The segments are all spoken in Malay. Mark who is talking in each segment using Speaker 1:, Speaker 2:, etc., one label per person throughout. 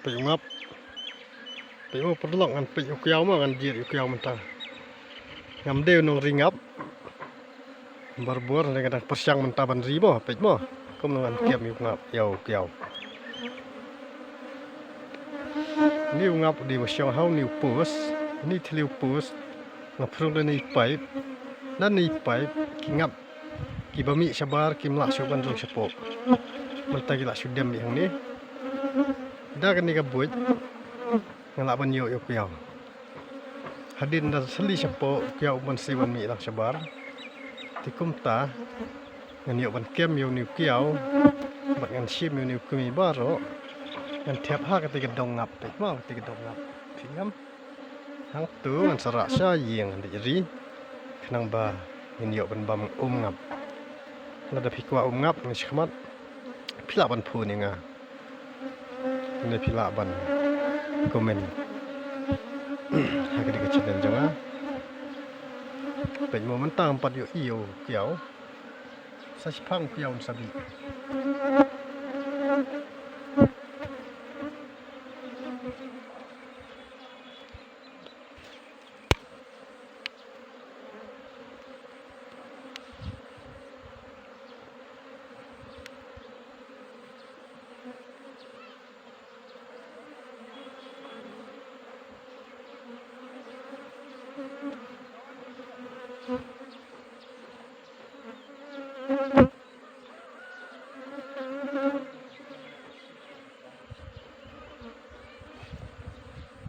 Speaker 1: ไปงับไปโอ้ปลอกกันไปเอาเกี่ยวมากันเจียเอาเกี่ยวมันตางngam deu nong ringap barbor dengan persiang mentaban ribo pejmo kum dengan kiam yu ngap yau kiau niu ngap di wasyang hau niu pus ni thliu pus ngaprung dan ni pipe dan ni pipe ki ngap ki bami sabar ki mlak suban rong sepo mentagi la sudem yang ni da kan ni ka buit ngalak ban yu yu kiau hadin dan seli sepo kiau ban siwan mi lang sabar tikum ta ngan yu ban kem yu niu kiau ban ngan sim yu niu kumi baro ngan tiap ha ketika dongap pe mau ketika dongap piam hang tu ngan sarak sa yeng di ri kenang ba ngan yu ban bam ngap lada pikwa ngap ni khmat pila ban phu ni nga ni pila ban komen agak dikecil dan jangan pen momen tampat yuk iyo kiau sasipang kiau sabi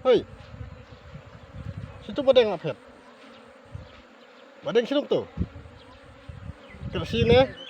Speaker 1: hei, situ badeng apa? Badeng sini tu, kerasi ni.